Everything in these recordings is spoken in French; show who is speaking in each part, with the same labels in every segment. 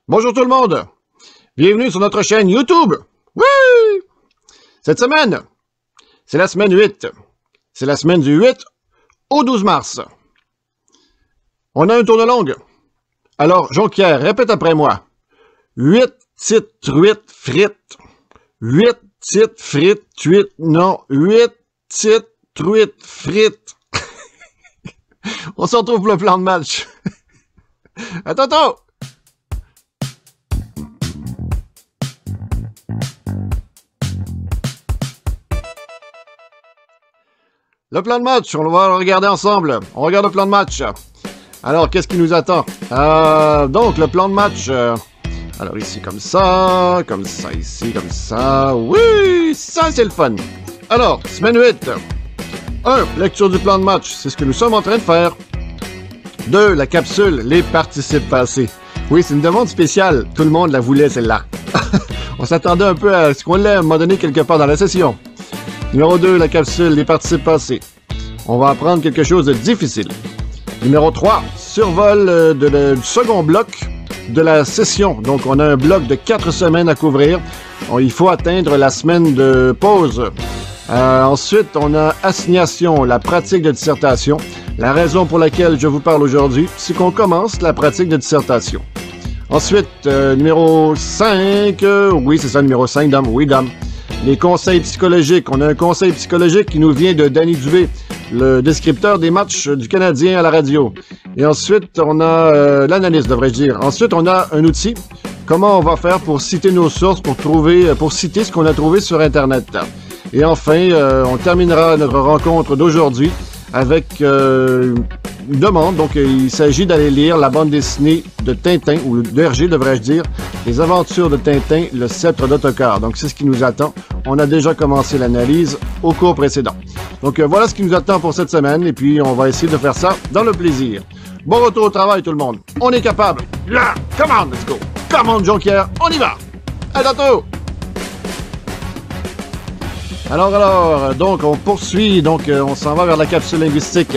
Speaker 1: Bonjour tout le monde! Bienvenue sur notre chaîne YouTube! Oui! Cette semaine, c'est la semaine 8. C'est la semaine du 8 au 12 mars. On a un tour de longue. Alors, Jonquière, répète après moi. 8 petites truites frites. 8 petites frites, 8 petites truites frites. On se retrouve pour le plan de match. À tantôt! Le plan de match, on va le regarder ensemble. On regarde le plan de match. Alors, qu'est-ce qui nous attend? Donc, le plan de match. Alors, ici, comme ça, ici, comme ça. Oui, ça, c'est le fun. Alors, semaine 8. 1. Lecture du plan de match. C'est ce que nous sommes en train de faire. 2. La capsule, les participes passés. Oui, c'est une demande spéciale. Tout le monde la voulait, celle-là. On s'attendait un peu à ce qu'on l'ait à un moment donné quelque part dans la session. Numéro 2, la capsule, les participes passés. On va apprendre quelque chose de difficile. Numéro 3, survol du second bloc de la session. Donc, on a un bloc de 4 semaines à couvrir. Il faut atteindre la semaine de pause. Ensuite, on a assignation, la pratique de dissertation. La raison pour laquelle je vous parle aujourd'hui, c'est qu'on commence la pratique de dissertation. Ensuite, numéro 5, oui, c'est ça, numéro 5, dame, oui, dame. Les conseils psychologiques. On a un conseil psychologique qui nous vient de Danny Dubé, le descripteur des matchs du Canadien à la radio. Et ensuite, on a l'analyse, devrais-je dire. Ensuite, on a un outil. Comment on va faire pour citer nos sources, pour citer ce qu'on a trouvé sur Internet. Et enfin, on terminera notre rencontre d'aujourd'hui avec une demande. Donc, il s'agit d'aller lire la bande dessinée de Tintin, ou de Hergé, devrais-je dire, Les aventures de Tintin, le sceptre d'Ottokar. Donc, c'est ce qui nous attend. On a déjà commencé l'analyse au cours précédent. Donc, voilà ce qui nous attend pour cette semaine. Et puis, on va essayer de faire ça dans le plaisir. Bon retour au travail, tout le monde. On est capable. Là, come on, let's go. Come on, Jonquière, on y va. À bientôt. Alors, donc, on poursuit. Donc, on s'en va vers la capsule linguistique.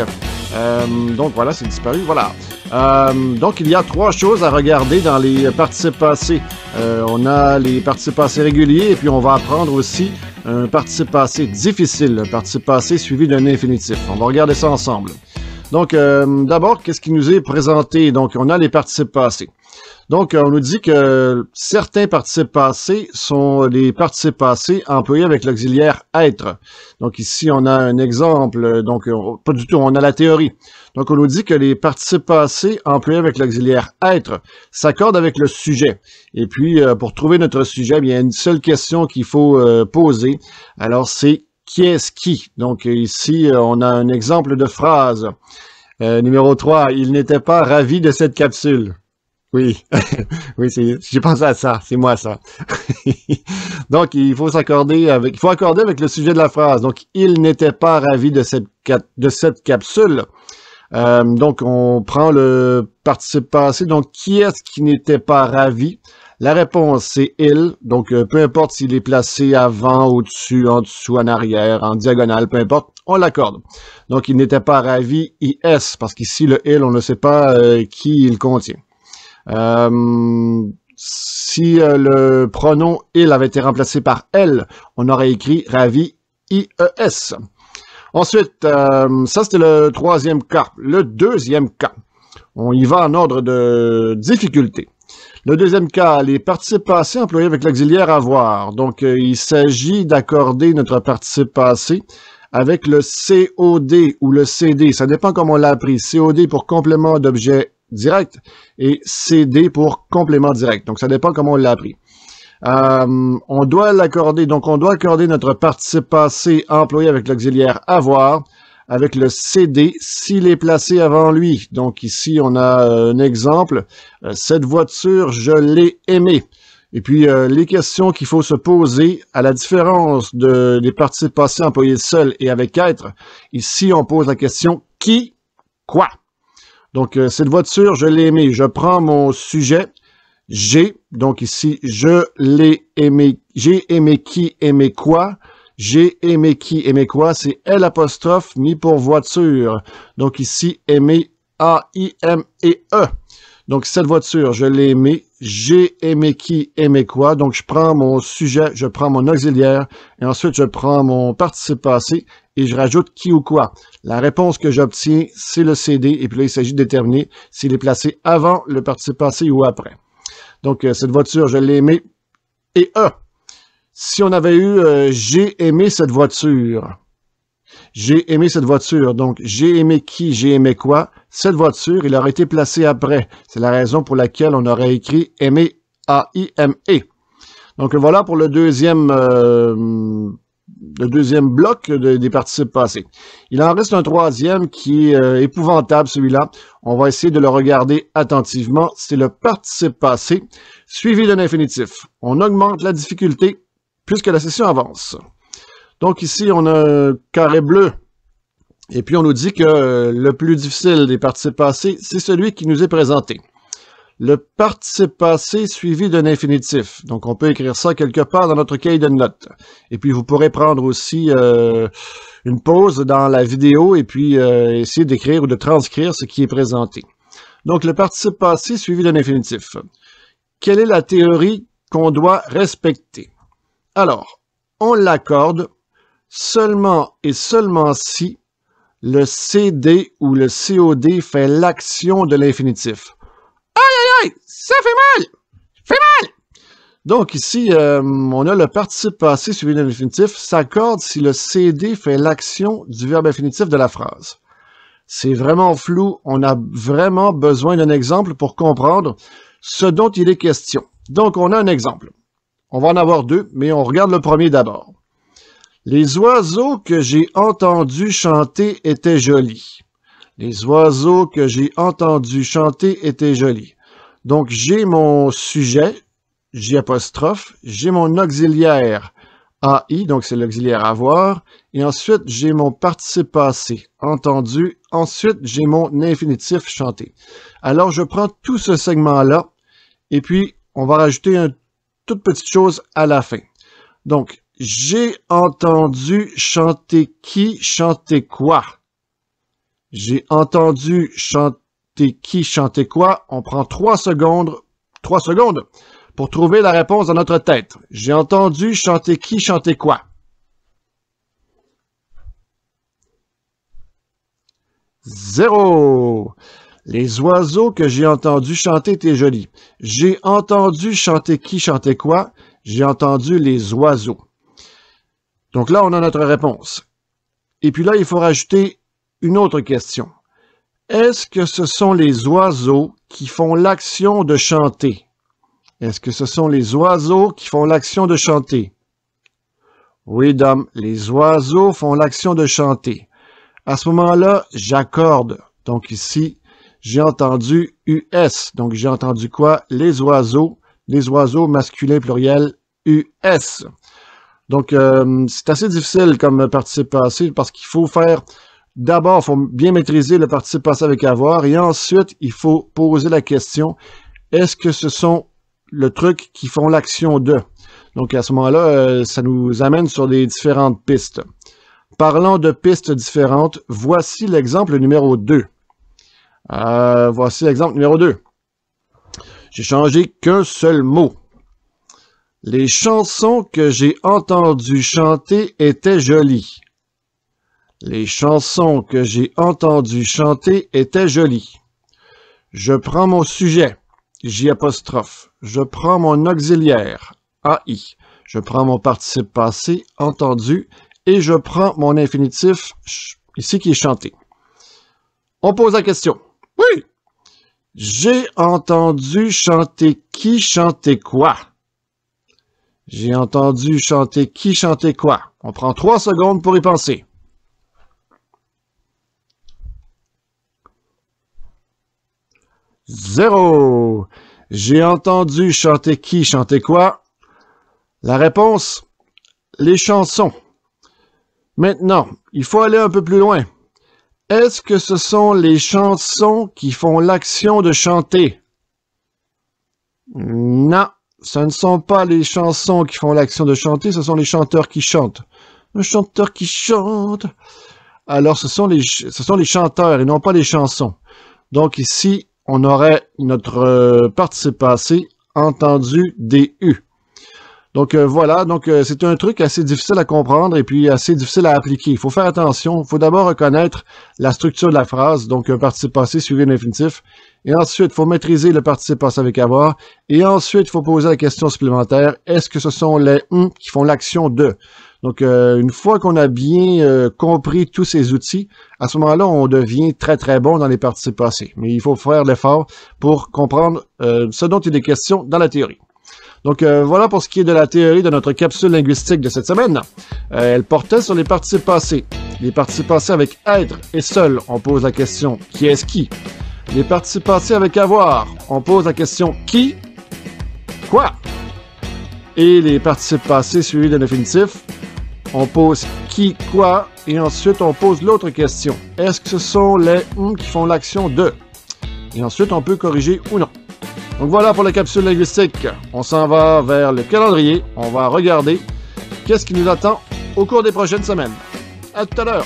Speaker 1: Donc, voilà, c'est disparu. Voilà. Donc, il y a 3 choses à regarder dans les participes passés. On a les participes passés réguliers et puis on va apprendre aussi un participe passé difficile, un participe passé suivi d'un infinitif. On va regarder ça ensemble. Donc, d'abord, qu'est-ce qui nous est présenté? Donc, on a les participes passés. Donc, on nous dit que certains participes passés sont des participes passés employés avec l'auxiliaire être. Donc, ici, on a un exemple. Donc, pas du tout, on a la théorie. Donc, on nous dit que les participes passés employés avec l'auxiliaire être s'accordent avec le sujet. Et puis, pour trouver notre sujet, bien, il y a une seule question qu'il faut poser. Alors, c'est qui est-ce qui? Donc, ici, on a un exemple de phrase. Numéro 3, il n'était pas ravi de cette capsule. Oui, oui, j'ai pensé à ça, c'est moi ça. Donc, il faut accorder avec le sujet de la phrase. Donc, il n'était pas ravi de cette capsule. Donc, on prend le participe passé. Donc, qui est-ce qui n'était pas ravi? La réponse, c'est il. Donc, peu importe s'il est placé avant, au-dessus, en dessous, en arrière, en diagonale, peu importe, on l'accorde. Donc, il n'était pas ravi, IS, parce qu'ici, le il, on ne sait pas qui il contient. Si le pronom il avait été remplacé par elle, on aurait écrit ravi, IES. Ensuite, ça c'était le 3e cas. Le 2e cas, on y va en ordre de difficulté. Le 2e cas, les participes passés employés avec l'auxiliaire avoir. Donc, il s'agit d'accorder notre participe passé avec le COD ou le CD. Ça dépend comment on l'a appris. COD pour complément d'objet direct et CD pour complément direct. Donc, ça dépend comment on l'a appris. On doit l'accorder. Donc, on doit accorder notre participe passé employé avec l'auxiliaire avoir avec le CD s'il est placé avant lui. Donc, ici, on a un exemple. Cette voiture, je l'ai aimée. Et puis, les questions qu'il faut se poser, à la différence des participes passés employés seul et avec être, ici, on pose la question qui, quoi. Donc, cette voiture, je l'ai aimée. Je prends mon sujet, j'ai, donc ici, je l'ai aimé. J'ai aimé qui, aimé quoi. J'ai aimé qui, aimé quoi. C'est L' mis pour voiture. Donc ici, aimé, A-I-M-E-E. Donc, cette voiture, je l'ai aimée. j'ai aimé qui, aimé quoi. Donc, je prends mon sujet, je prends mon auxiliaire, et ensuite, je prends mon participe passé, et je rajoute qui ou quoi. La réponse que j'obtiens, c'est le CD, et puis là, il s'agit de déterminer s'il est placé avant le participe passé ou après. Donc, cette voiture, je l'ai aimée. Et si on avait eu j'ai aimé cette voiture. J'ai aimé cette voiture. Donc, j'ai aimé qui, j'ai aimé quoi. Cette voiture, il aurait été placé après. C'est la raison pour laquelle on aurait écrit aimer, A-I-M-E. Donc, voilà pour le deuxième bloc des participes passés. Il en reste un troisième qui est épouvantable, celui-là. On va essayer de le regarder attentivement. C'est le participe passé, suivi d'un infinitif. On augmente la difficulté puisque la session avance. Donc ici, on a un carré bleu. Et puis, on nous dit que le plus difficile des participes passés, c'est celui qui nous est présenté. Le participe passé suivi d'un infinitif. Donc, on peut écrire ça quelque part dans notre cahier de notes. Et puis, vous pourrez prendre aussi une pause dans la vidéo et puis essayer d'écrire ou de transcrire ce qui est présenté. Donc, le participe passé suivi d'un infinitif. Quelle est la théorie qu'on doit respecter? Alors, on l'accorde seulement et seulement si le CD ou le COD fait l'action de l'infinitif. Aïe, aïe, aïe, ça fait mal! Fait mal! Donc ici, on a le participe passé suivi d'un infinitif s'accorde si le CD fait l'action du verbe infinitif de la phrase. C'est vraiment flou. On a vraiment besoin d'un exemple pour comprendre ce dont il est question. Donc, on a un exemple. On va en avoir deux, mais on regarde le premier d'abord. Les oiseaux que j'ai entendus chanter étaient jolis. Les oiseaux que j'ai entendus chanter étaient jolis. Donc, j'ai mon sujet, J', j'ai mon auxiliaire, AI, donc c'est l'auxiliaire avoir, et ensuite, j'ai mon participe passé, entendu, ensuite, j'ai mon infinitif, chanter. Alors, je prends tout ce segment-là, et puis, on va rajouter une toute petite chose à la fin. Donc, j'ai entendu chanter qui, chanter quoi? J'ai entendu chanter qui, chanter quoi? On prend 3 secondes pour trouver la réponse dans notre tête. J'ai entendu chanter qui, chanter quoi? 0. Les oiseaux que j'ai entendus chanter étaient jolis. J'ai entendu chanter qui, chanter quoi? J'ai entendu les oiseaux. Donc là, on a notre réponse. Et puis là, il faut rajouter une autre question. Est-ce que ce sont les oiseaux qui font l'action de chanter? Est-ce que ce sont les oiseaux qui font l'action de chanter? Oui, dame, les oiseaux font l'action de chanter. À ce moment-là, j'accorde. Donc ici, j'ai entendu US. Donc j'ai entendu quoi? Les oiseaux masculin pluriel US. Donc, c'est assez difficile comme participe passé parce qu'il faut faire, d'abord, il faut bien maîtriser le participe passé avec avoir et ensuite, il faut poser la question, est-ce que ce sont le truc qui font l'action de? Donc, à ce moment-là, ça nous amène sur des différentes pistes. Parlant de pistes différentes, voici l'exemple numéro 2. Voici l'exemple numéro 2. J'ai changé qu'un seul mot. Les chansons que j'ai entendues chanter étaient jolies. Les chansons que j'ai entendues chanter étaient jolies. Je prends mon sujet, J'. Je prends mon auxiliaire, AI. Je prends mon participe passé, entendu, et je prends mon infinitif, ici qui est chanté. On pose la question. Oui! J'ai entendu chanter qui, chanter quoi? J'ai entendu chanter qui, chanter quoi? On prend 3 secondes pour y penser. Zéro. J'ai entendu chanter qui, chanter quoi? La réponse, les chansons. Maintenant, il faut aller un peu plus loin. Est-ce que ce sont les chansons qui font l'action de chanter? Non. Ce ne sont pas les chansons qui font l'action de chanter, ce sont les chanteurs qui chantent. Un chanteur qui chante. Alors, ce sont les chanteurs et non pas les chansons. Donc ici, on aurait notre participe passé, entendu des U. Donc voilà, donc c'est un truc assez difficile à comprendre et puis assez difficile à appliquer. Il faut faire attention, il faut d'abord reconnaître la structure de la phrase, donc un participe passé suivi d'un infinitif, et ensuite il faut maîtriser le participe passé avec avoir, et ensuite il faut poser la question supplémentaire, est-ce que ce sont les qui font l'action de? Donc une fois qu'on a bien compris tous ces outils, à ce moment-là on devient très très bon dans les participes passés. Mais il faut faire l'effort pour comprendre ce dont il est question dans la théorie. Donc voilà pour ce qui est de la théorie de notre capsule linguistique de cette semaine. Elle portait sur les participes passés. Les participes passés avec être et seul, on pose la question qui est-ce qui? Les participes passés avec avoir, on pose la question qui? Quoi? Et les participes passés suivis d'un infinitif, on pose qui, quoi, et ensuite on pose l'autre question. Est-ce que ce sont les qui font l'action de? Et ensuite on peut corriger ou non. Donc voilà pour la capsule linguistique. On s'en va vers le calendrier. On va regarder qu'est-ce qui nous attend au cours des prochaines semaines. À tout à l'heure!